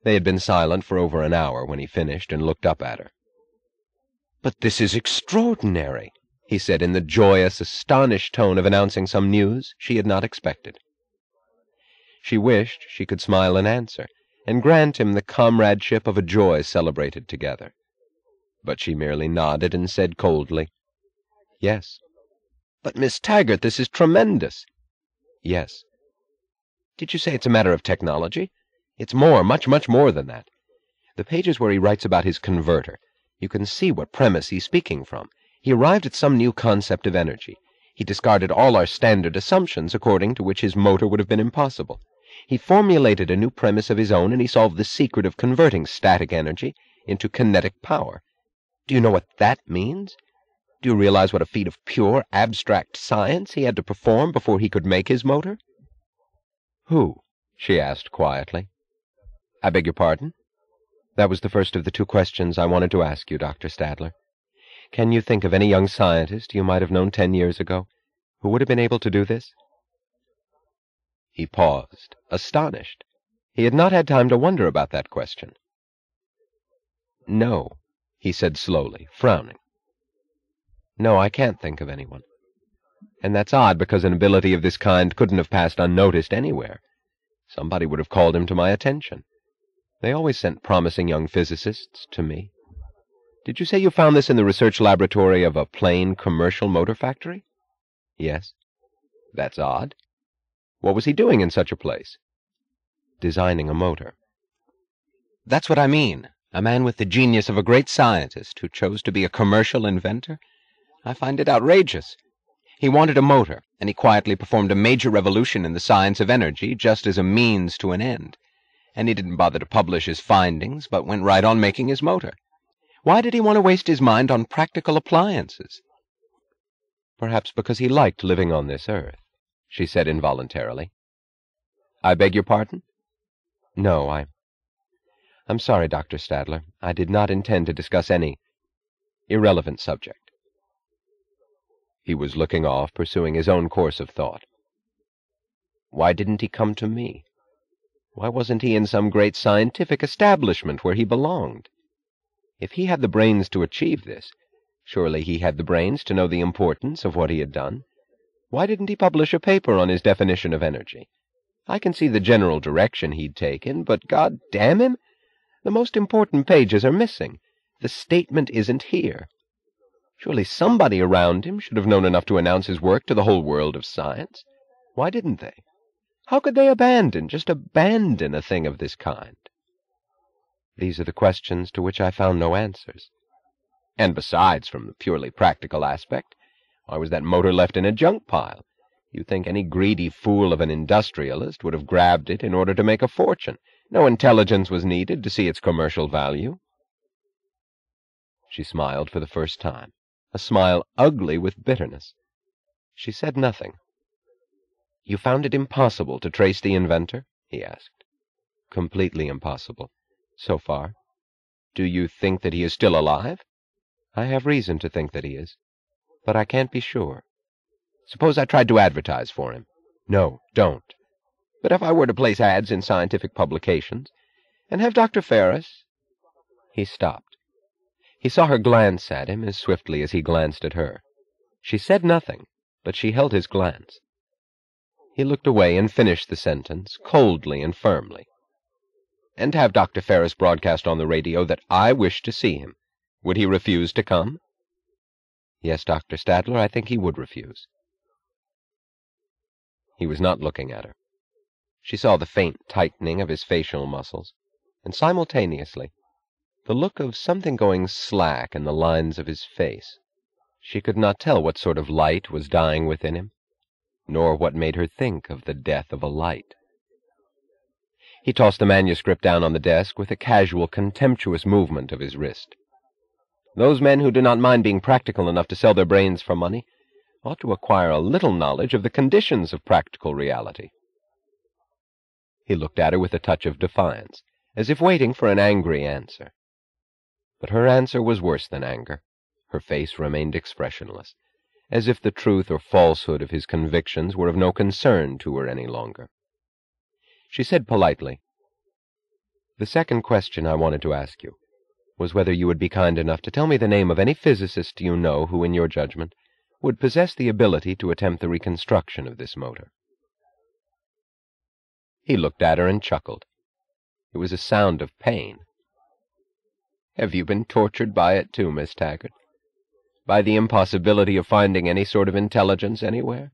They had been silent for over an hour when he finished and looked up at her. "But this is extraordinary," he said in the joyous, astonished tone of announcing some news she had not expected. She wished she could smile in answer, and grant him the comradeship of a joy celebrated together. But she merely nodded and said coldly, "Yes." "But, Miss Taggart, this is tremendous." "Yes." "Did you say it's a matter of technology?" "It's more, much, much more than that. The pages where he writes about his converter, you can see what premise he's speaking from. He arrived at some new concept of energy. He discarded all our standard assumptions according to which his motor would have been impossible. He formulated a new premise of his own, and he solved the secret of converting static energy into kinetic power. Do you know what that means? Do you realize what a feat of pure, abstract science he had to perform before he could make his motor?" "Who?" she asked quietly. "I beg your pardon?" "That was the first of the two questions I wanted to ask you, Dr. Stadler. Can you think of any young scientist you might have known 10 years ago who would have been able to do this?" He paused, astonished. He had not had time to wonder about that question. "No," he said slowly, frowning. "No, I can't think of anyone. And that's odd, because an ability of this kind couldn't have passed unnoticed anywhere. Somebody would have called him to my attention. They always sent promising young physicists to me. Did you say you found this in the research laboratory of a plain commercial motor factory?" "Yes." "That's odd. What was he doing in such a place?" "Designing a motor." "That's what I mean. A man with the genius of a great scientist who chose to be a commercial inventor? I find it outrageous. He wanted a motor, and he quietly performed a major revolution in the science of energy just as a means to an end. And he didn't bother to publish his findings, but went right on making his motor. Why did he want to waste his mind on practical appliances?" "Perhaps because he liked living on this earth," she said involuntarily. "I beg your pardon?" "No, I'm sorry, Dr. Stadler. I did not intend to discuss any irrelevant subject." He was looking off, pursuing his own course of thought. Why didn't he come to me? Why wasn't he in some great scientific establishment where he belonged? If he had the brains to achieve this, surely he had the brains to know the importance of what he had done. Why didn't he publish a paper on his definition of energy? I can see the general direction he'd taken, but God damn him, the most important pages are missing. The statement isn't here. Surely somebody around him should have known enough to announce his work to the whole world of science. Why didn't they? How could they just abandon a thing of this kind? These are the questions to which I found no answers. And besides, from the purely practical aspect, why was that motor left in a junk pile? You'd think any greedy fool of an industrialist would have grabbed it in order to make a fortune. No intelligence was needed to see its commercial value. She smiled for the first time, a smile ugly with bitterness. She said nothing. "You found it impossible to trace the inventor?" he asked. "Completely impossible, so far." "Do you think that he is still alive?" "I have reason to think that he is, but I can't be sure." "Suppose I tried to advertise for him?" "No, don't." "But if I were to place ads in scientific publications, and have Dr. Ferris—" He stopped. He saw her glance at him as swiftly as he glanced at her. She said nothing, but she held his glance. He looked away and finished the sentence, coldly and firmly. "And have Dr. Ferris broadcast on the radio that I wish to see him. Would he refuse to come?" "Yes, Dr. Stadler, I think he would refuse." He was not looking at her. She saw the faint tightening of his facial muscles, and simultaneously the look of something going slack in the lines of his face. She could not tell what sort of light was dying within him, nor what made her think of the death of a light. He tossed the manuscript down on the desk with a casual, contemptuous movement of his wrist. Those men who do not mind being practical enough to sell their brains for money ought to acquire a little knowledge of the conditions of practical reality. He looked at her with a touch of defiance, as if waiting for an angry answer. But her answer was worse than anger. Her face remained expressionless, as if the truth or falsehood of his convictions were of no concern to her any longer. She said politely, The second question I wanted to ask you was whether you would be kind enough to tell me the name of any physicist you know who, in your judgment, would possess the ability to attempt the reconstruction of this motor. He looked at her and chuckled. It was a sound of pain. Have you been tortured by it too, Miss Taggart? By the impossibility of finding any sort of intelligence anywhere?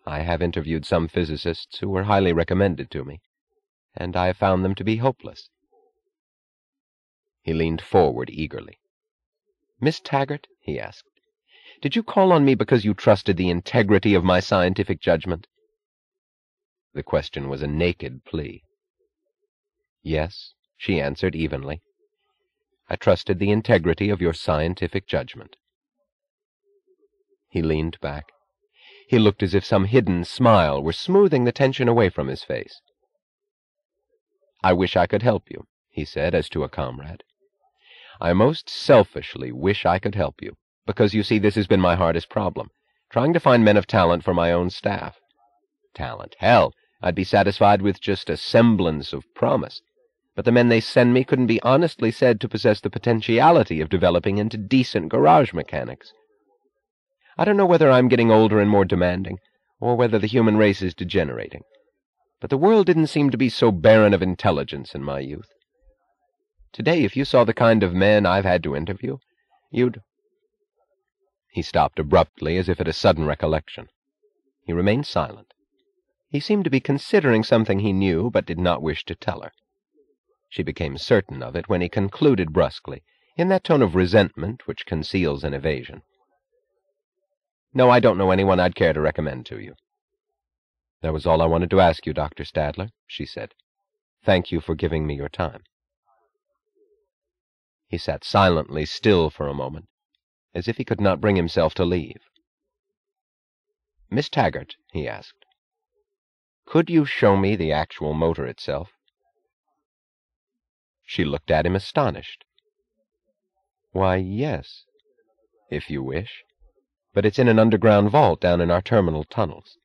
I have interviewed some physicists who were highly recommended to me, and I have found them to be hopeless. He leaned forward eagerly. Miss Taggart, he asked, did you call on me because you trusted the integrity of my scientific judgment? The question was a naked plea. Yes, she answered evenly. I trusted the integrity of your scientific judgment. He leaned back. He looked as if some hidden smile were smoothing the tension away from his face. I wish I could help you, he said, as to a comrade. I most selfishly wish I could help you, because, you see, this has been my hardest problem, trying to find men of talent for my own staff. Talent? Hell, I'd be satisfied with just a semblance of promise. But the men they send me couldn't be honestly said to possess the potentiality of developing into decent garage mechanics. I don't know whether I'm getting older and more demanding, or whether the human race is degenerating, but the world didn't seem to be so barren of intelligence in my youth. Today, if you saw the kind of men I've had to interview, you'd— He stopped abruptly, as if at a sudden recollection. He remained silent. He seemed to be considering something he knew, but did not wish to tell her. She became certain of it when he concluded brusquely, in that tone of resentment which conceals an evasion. No, I don't know anyone I'd care to recommend to you. That was all I wanted to ask you, Dr. Stadler, she said. Thank you for giving me your time. He sat silently still for a moment, as if he could not bring himself to leave. Miss Taggart, he asked, could you show me the actual motor itself? She looked at him astonished. Why, yes, if you wish, but it's in an underground vault down in our terminal tunnels.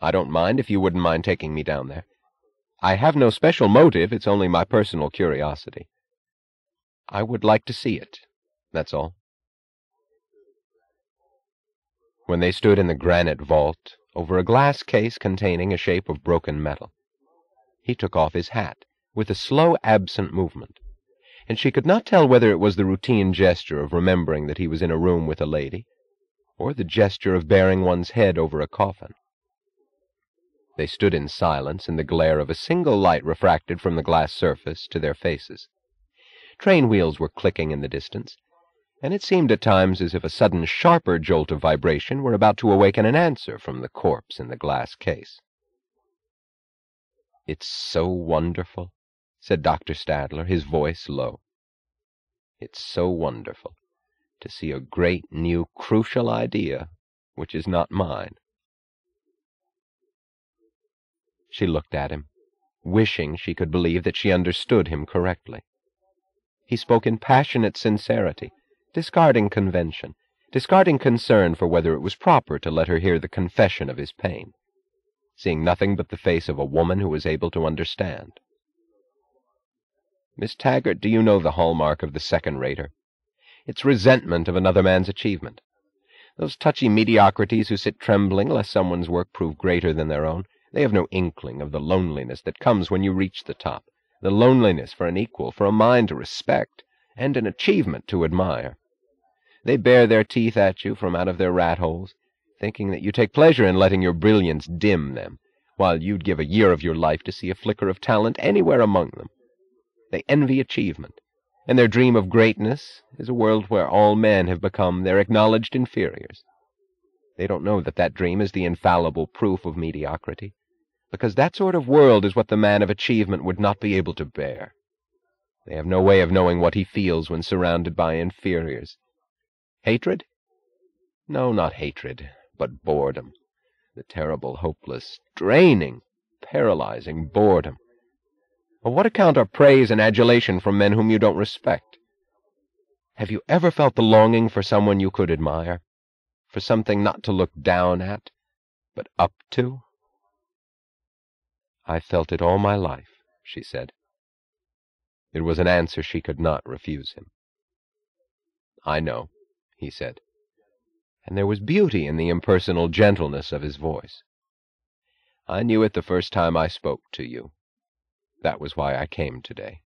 I don't mind if you wouldn't mind taking me down there. I have no special motive, it's only my personal curiosity. I would like to see it, that's all. When they stood in the granite vault, over a glass case containing a shape of broken metal, he took off his hat with a slow, absent movement, and she could not tell whether it was the routine gesture of remembering that he was in a room with a lady, or the gesture of bearing one's head over a coffin. They stood in silence in the glare of a single light refracted from the glass surface to their faces. Train wheels were clicking in the distance, and it seemed at times as if a sudden sharper jolt of vibration were about to awaken an answer from the corpse in the glass case. It's so wonderful, said Dr. Stadler, his voice low. It's so wonderful to see a great, new, crucial idea which is not mine. She looked at him, wishing she could believe that she understood him correctly. He spoke in passionate sincerity, discarding convention, discarding concern for whether it was proper to let her hear the confession of his pain, seeing nothing but the face of a woman who was able to understand. Miss Taggart, do you know the hallmark of the second-rater? It's resentment of another man's achievement. Those touchy mediocrities who sit trembling lest someone's work prove greater than their own, they have no inkling of the loneliness that comes when you reach the top, the loneliness for an equal, for a mind to respect, and an achievement to admire. They bare their teeth at you from out of their rat-holes, thinking that you take pleasure in letting your brilliance dim them, while you'd give a year of your life to see a flicker of talent anywhere among them. They envy achievement, and their dream of greatness is a world where all men have become their acknowledged inferiors. They don't know that that dream is the infallible proof of mediocrity, because that sort of world is what the man of achievement would not be able to bear. They have no way of knowing what he feels when surrounded by inferiors. Hatred? No, not hatred, but boredom. The terrible, hopeless, draining, paralyzing boredom. Of what account are praise and adulation from men whom you don't respect? Have you ever felt the longing for someone you could admire? For something not to look down at, but up to? I felt it all my life, she said. It was an answer she could not refuse him. "I know," he said, and there was beauty in the impersonal gentleness of his voice. "I knew it the first time I spoke to you. That was why I came today."